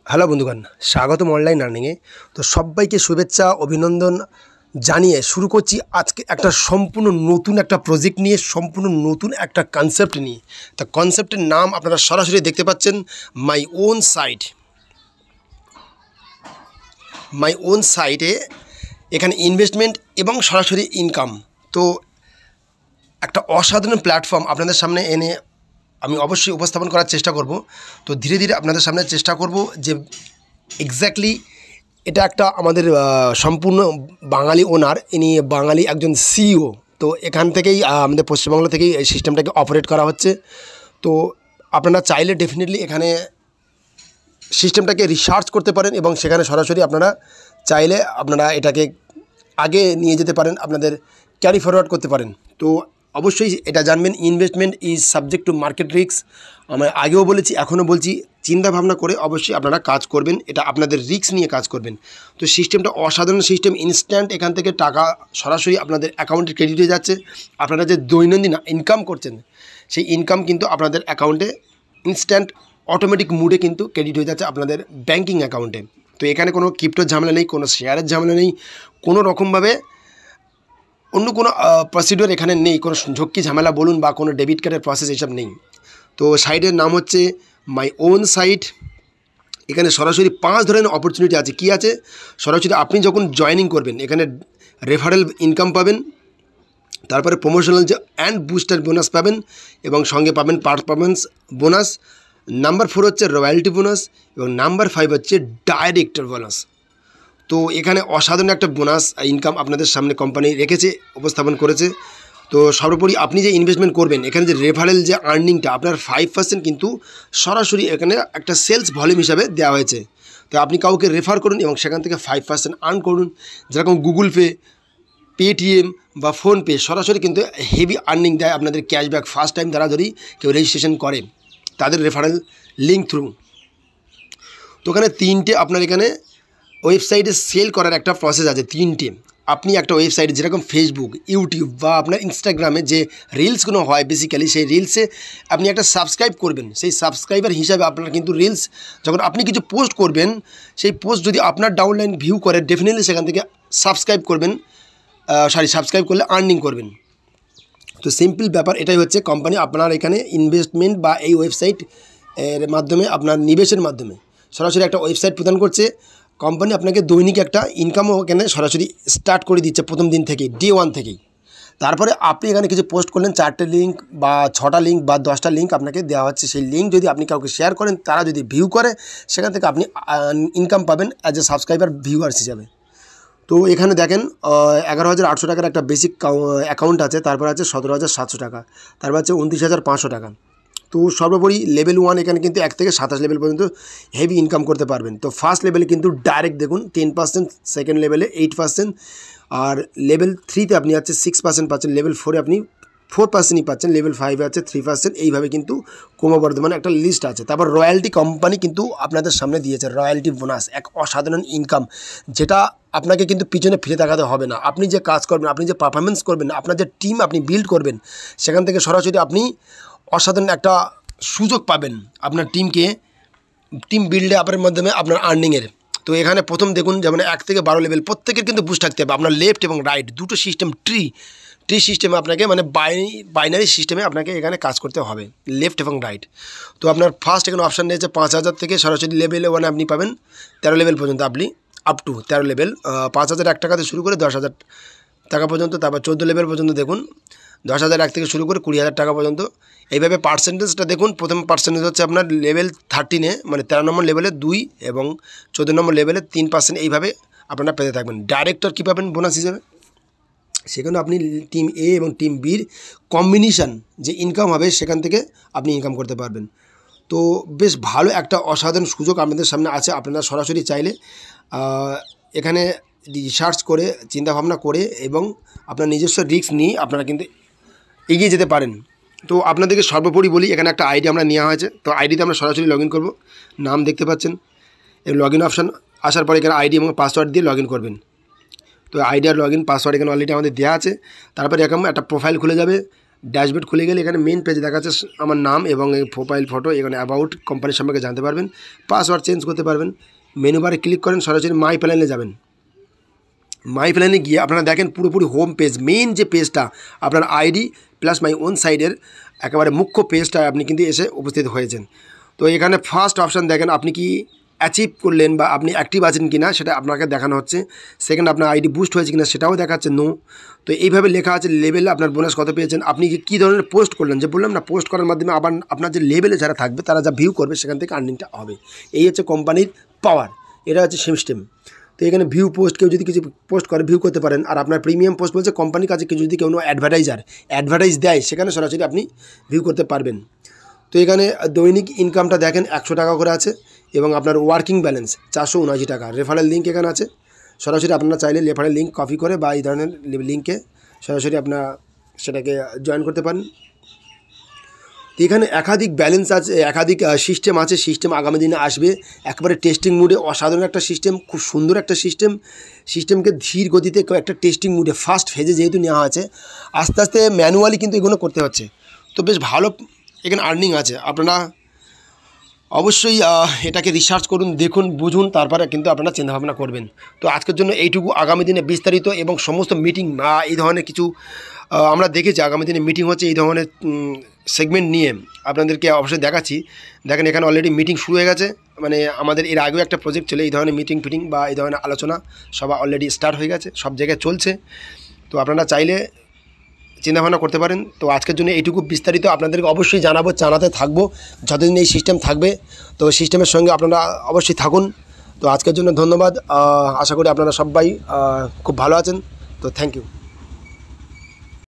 Hello বন্ধুগণ, স্বাগতম online আর্নিংয়ে। তো সবাইকে শুভেচ্ছা অভিনন্দন জানিয়ে শুরু করছি আজকে একটা সম্পূর্ণ নতুন একটা প্রজেক্ট নিয়ে, সম্পূর্ণ নতুন একটা কনসেপ্ট নিয়ে। তা কনসেপ্টের নাম আপনারা সরাসরি দেখতে পাচ্ছেন, my own site. My own সাইটে এখানে ইনভেস্টমেন্ট এবং সরাসরি ইনকাম। তো একটা অসাধারণ প্ল্যাটফর্ম আপনাদের সামনে এনে আমি অবশ্যই উপস্থাপন করার চেষ্টা করব। তো ধীরে ধীরে আপনাদের সামনে চেষ্টা করব যে এক্স্যাক্টলি এটা একটা আমাদের সম্পূর্ণ বাঙালি ওনার, ইনি বাঙালি একজন সিইও। তো এখান থেকেই আমাদের পশ্চিমবাংলা থেকেই এই সিস্টেমটাকে অপারেট করা হচ্ছে। তো আপনারা চাইলে ডেফিনেটলি এখানে সিস্টেমটাকে রিসার্চ করতে পারেন এবং সেখানে সরাসরি আপনারা চাইলে আপনারা এটাকে আগে নিয়ে যেতে পারেন, আপনাদের ক্যারি ফরওয়ার্ড করতে পারেন। তো অবশ্যই এটা জানবেন, investment is subject to market risk. আমি আগেও বলেছি, এখনও বলছি, চিন্তা ভাবনা করে অবশ্যই আপনারা কাজ করবেন, এটা আপনাদের রিস্ক নিয়ে কাজ করবেন। তো সিস্টেমটা অসাধারণ সিস্টেম, ইনস্ট্যান্ট এখান থেকে টাকা সরাসরি আপনাদের অ্যাকাউন্টে ক্রেডিট হয়ে যাচ্ছে। আপনারা যে দৈনন্দিন ইনকাম করছেন সেই ইনকাম কিন্তু আপনাদের অ্যাকাউন্টে ইনস্ট্যান্ট অটোমেটিক মুডে কিন্তু ক্রেডিট হয়ে যাচ্ছে আপনাদের ব্যাঙ্কিং অ্যাকাউন্টে। তো এখানে কোনো ক্রিপ্টোর ঝামেলা নেই, কোনো শেয়ারের ঝামেলা নেই, কোনো রকমভাবে অন্য কোনো প্রসিডিওর এখানে নেই, কোনো ঝক্কি ঝামেলা বলুন বা কোনো ডেবিট কার্ডের প্রসেস এইসব নেই। তো সাইটের নাম হচ্ছে মাই ওন সাইট। এখানে সরাসরি 5 ধরনের অপরচুনিটি আছে। কি আছে? সরাসরি আপনি যখন জয়েনিং করবেন এখানে রেফারেল ইনকাম পাবেন, তারপরে প্রমোশনাল যে অ্যান্ড বুস্টার বোনাস পাবেন এবং সঙ্গে পাবেন পারফরমেন্স বোনাস। নাম্বার 4 হচ্ছে রয়্যালটি বোনাস এবং নাম্বার 5 হচ্ছে ডাইরেক্টর বোনাস। তো এখানে অসাধারণ একটা বোনাস ইনকাম আপনাদের সামনে কোম্পানি রেখেছে, উপস্থাপন করেছে। তো সর্বোপরি আপনি যে ইনভেস্টমেন্ট করবেন এখানে যে রেফারেল যে আর্নিংটা আপনার 5% কিন্তু সরাসরি এখানে একটা সেলস ভলিউম হিসাবে দেওয়া হয়েছে। তো আপনি কাউকে রেফার করুন এবং সেখান থেকে 5% আর্ন করুন। যেরকম গুগল পে, পেটিএম বা ফোনপে সরাসরি কিন্তু হেভি আর্নিং দেয় আপনাদের ক্যাশব্যাক ফার্স্ট টাইম তারা যদি কেউ রেজিস্ট্রেশন করে তাদের রেফারেল লিঙ্ক থ্রু। তো ওখানে 3টে আপনার এখানে ওয়েবসাইটে সেল করার একটা প্রসেস আছে। 3টে আপনি একটা ওয়েবসাইটে যেরকম ফেসবুক, ইউটিউব বা আপনার ইনস্টাগ্রামে যে রিলসগুলো হয় বেসিক্যালি সেই রিলসে আপনি একটা সাবস্ক্রাইব করবেন। সেই সাবস্ক্রাইবার হিসাবে আপনার কিন্তু রিলস যখন আপনি কিছু পোস্ট করবেন সেই পোস্ট যদি আপনার ডাউনলাইন ভিউ করে ডেফিনেটলি সেখান থেকে সাবস্ক্রাইব করবেন, সাবস্ক্রাইব করলে আর্নিং করবেন। তো সিম্পল ব্যাপার এটাই হচ্ছে, কোম্পানি আপনার এখানে ইনভেস্টমেন্ট বা এই ওয়েবসাইট এর মাধ্যমে আপনার নিবেশের মাধ্যমে সরাসরি একটা ওয়েবসাইট প্রদান করছে। কোম্পানি আপনাকে দৈনিক একটা ইনকামও এখানে সরাসরি স্টার্ট করে দিচ্ছে প্রথম দিন থেকেই, ডে 1 থেকেই। তারপরে আপনি এখানে কিছু পোস্ট করলেন, 4টে লিঙ্ক বা 6টা লিঙ্ক বা 10টা লিঙ্ক আপনাকে দেওয়া হচ্ছে। সেই লিঙ্ক যদি আপনি কাউকে শেয়ার করেন, তারা যদি ভিউ করে সেখান থেকে আপনি ইনকাম পাবেন অ্যাজ এ সাবস্ক্রাইবার ভিউয়ার্স হিসাবে। তো এখানে দেখেন 11,800 টাকার একটা বেসিক অ্যাকাউন্ট আছে, তারপর আছে 17,700 টাকা, তারপর আছে 29,500 টাকা। তো সর্বোপরি লেভেল 1 এখানে কিন্তু 1 থেকে 27 লেভেল পর্যন্ত হেভি ইনকাম করতে পারবেন। তো ফার্স্ট লেভেলে কিন্তু ডাইরেক্ট দেখুন 10%, সেকেন্ড লেভেলে 8%, আর লেভেল 3তে আপনি আছে 6% পাচ্ছেন, লেভেল 4এ আপনি 4%ই পাচ্ছেন, লেভেল 5এ আছে 3%। এইভাবে কিন্তু ক্রমবর্ধমানে একটা লিস্ট আছে। তারপর রয়্যালটি কোম্পানি কিন্তু আপনাদের সামনে দিয়েছে, রয়্যালটি বোনাস, এক অসাধারণ ইনকাম, যেটা আপনাকে কিন্তু পিছনে ফিরে তাকাতে হবে না। আপনি যে কাজ করবেন, আপনি যে পারফরমেন্স করবেন, আপনার যে টিম আপনি বিল্ড করবেন, সেখান থেকে সরাসরি আপনি অসাধারণ একটা সুযোগ পাবেন আপনার টিম বিল্ডে আপের মাধ্যমে আপনার আর্নিংয়ের। তো এখানে প্রথম দেখুন যেমন 1 থেকে 12 লেভেল প্রত্যেকের কিন্তু বুস্ট থাকতে হবে। আপনার লেফট এবং রাইট দুটো সিস্টেম, ট্রি সিস্টেমে আপনাকে মানে বাইনারি সিস্টেমে আপনাকে এখানে কাজ করতে হবে, লেফট এবং রাইট। তো আপনার ফার্স্ট এখানে অপশান নিয়েছে 5,000 থেকে সরাসরি লেভেলে 1 আপনি পাবেন 13 লেভেল পর্যন্ত, আপনি আপ টু 13 লেভেল 5,001 টাকাতে শুরু করে 10,000 টাকা পর্যন্ত। তারপর 14 লেভেল পর্যন্ত দেখুন 10,001 থেকে শুরু করে 20,000 টাকা পর্যন্ত। এইভাবে পার্সেন্টেজটা দেখুন, প্রথম পার্সেন্টেজ হচ্ছে আপনার লেভেল 13-এ মানে 13 নম্বর লেভেলে 2 এবং 14 নম্বর লেভেলে 3%। এইভাবে আপনারা পেতে থাকবেন। ডাইরেক্টর কী পাবেন বোনাস হিসেবে? সেখানে আপনি টিম এ এবং টিম বির কম্বিনেশান যে ইনকাম হবে সেখান থেকে আপনি ইনকাম করতে পারবেন। তো বেশ ভালো একটা অসাধারণ সুযোগ আপনাদের সামনে আছে। আপনারা সরাসরি চাইলে এখানে রিসার্চ করে, চিন্তাভাবনা করে এবং আপনার নিজস্ব রিস্ক নিয়ে আপনারা কিন্তু এগিয়ে যেতে পারেন। তো আপনাদেরকে সর্বোপরি বলি, এখানে একটা আইডি আমরা নেওয়া হয়েছে। তো আইডিতে আমরা সরাসরি লগ ইন করবো, নাম দেখতে পাচ্ছেন, এই লগ ইন অপশান আসার পরে এখানে আইডি এবং পাসওয়ার্ড দিয়ে লগ ইন করবেন। তো আইডি আর লগ ইন পাসওয়ার্ড এখানে অলরেডি আমাদের দেওয়া আছে। তারপরে এরকম একটা প্রোফাইল খুলে যাবে, ড্যাশবোর্ড খুলে গেলে এখানে মেন পেজে দেখা যাচ্ছে আমার নাম এবং এই প্রোফাইল ফটো, এখানে অ্যাবাউট কোম্পানির সম্পর্কে জানতে পারবেন, পাসওয়ার্ড চেঞ্জ করতে পারবেন। মেনু বারে ক্লিক করেন, সরাসরি মাই প্ল্যানে যাবেন। মাই প্ল্যানে গিয়ে আপনারা দেখেন পুরোপুরি হোম পেজ, মেইন যে পেজটা আপনার আইডি প্লাস মাই ওন সাইডের একেবারে মুখ্য পেজটা আপনি কিন্তু এসে উপস্থিত হয়েছেন। তো এখানে ফার্স্ট অপশান দেখেন আপনি কি অ্যাচিভ করলেন বা আপনি অ্যাক্টিভ আছেন কি না সেটা আপনাকে দেখানো হচ্ছে। সেকেন্ড, আপনার আইডি বুস্ট হয়েছে কিনা সেটাও দেখাচ্ছে নো। তো এইভাবে লেখা আছে লেভেলে আপনার বোনাস কত পেয়েছেন, আপনি কী ধরনের পোস্ট করলেন, যে বললাম না পোস্ট করার মাধ্যমে আবার আপনার যে লেভেলে যারা থাকবে তারা যা ভিউ করবে সেখান থেকে আর্নিংটা হবে। এই হচ্ছে কোম্পানির পাওয়ার, এটা হচ্ছে সিস্টেম। তো এখানে ভিউ পোস্ট, কেউ যদি কিছু পোস্ট করে ভিউ করতে পারেন। আর আপনার প্রিমিয়াম পোস্ট বলছে কোম্পানির কাছে কেউ যদি কোনো অ্যাডভার্টাইজ দেয় সেখানে সরাসরি আপনি ভিউ করতে পারবেন। তো এখানে দৈনিক ইনকামটা দেখেন 100 টাকা করে আছে এবং আপনার ওয়ার্কিং ব্যালেন্স 479 টাকা। রেফারেল লিঙ্ক এখানে আছে, সরাসরি আপনারা চাইলে রেফারেল লিঙ্ক কপি করে বা এই ধরনের লিঙ্কে সরাসরি আপনারা সেটাকে জয়েন করতে পারেন। তো এখানে একাধিক ব্যালেন্স আছে, একাধিক সিস্টেম আছে। সিস্টেম আগামী দিনে আসবে, একেবারে টেস্টিং মুডে অসাধারণ একটা সিস্টেম, খুব সুন্দর একটা সিস্টেমকে ধীর গতিতে একটা টেস্টিং মুডে ফার্স্ট ফেজে যেহেতু নেওয়া আছে, আস্তে আস্তে ম্যানুয়ালি কিন্তু এগুলো করতে হচ্ছে। তো বেশ ভালো এখানে আর্নিং আছে। আপনারা অবশ্যই এটাকে রিসার্চ করুন, দেখুন, বুঝুন, তারপরে কিন্তু আপনারা চিন্তাভাবনা করবেন। তো আজকের জন্য এইটুকু। আগামী দিনে বিস্তারিত এবং সমস্ত মিটিং এই ধরনের কিছু আমরা দেখেছি আগামী দিনে মিটিং হচ্ছে এই ধরনের সেগমেন্ট নিয়ে আপনাদেরকে অবশ্যই দেখাচ্ছি। দেখেন এখানে অলরেডি মিটিং শুরু হয়ে গেছে, মানে আমাদের এর আগেও একটা প্রজেক্ট ছিল এই ধরনের মিটিং ফিটিং বা এই ধরনের আলোচনা সভা অলরেডি স্টার্ট হয়ে গেছে, সব জায়গায় চলছে। তো আপনারা চাইলে চিন্তাভাবনা করতে পারেন। তো আজকের জন্য এইটুকু। বিস্তারিত আপনাদেরকে অবশ্যই জানাতে থাকবো যতদিন এই সিস্টেম থাকবে। তো সিস্টেমের সঙ্গে আপনারা অবশ্যই থাকুন। তো আজকের জন্য ধন্যবাদ। আশা করি আপনারা সবাই খুব ভালো আছেন। তো থ্যাংক ইউ।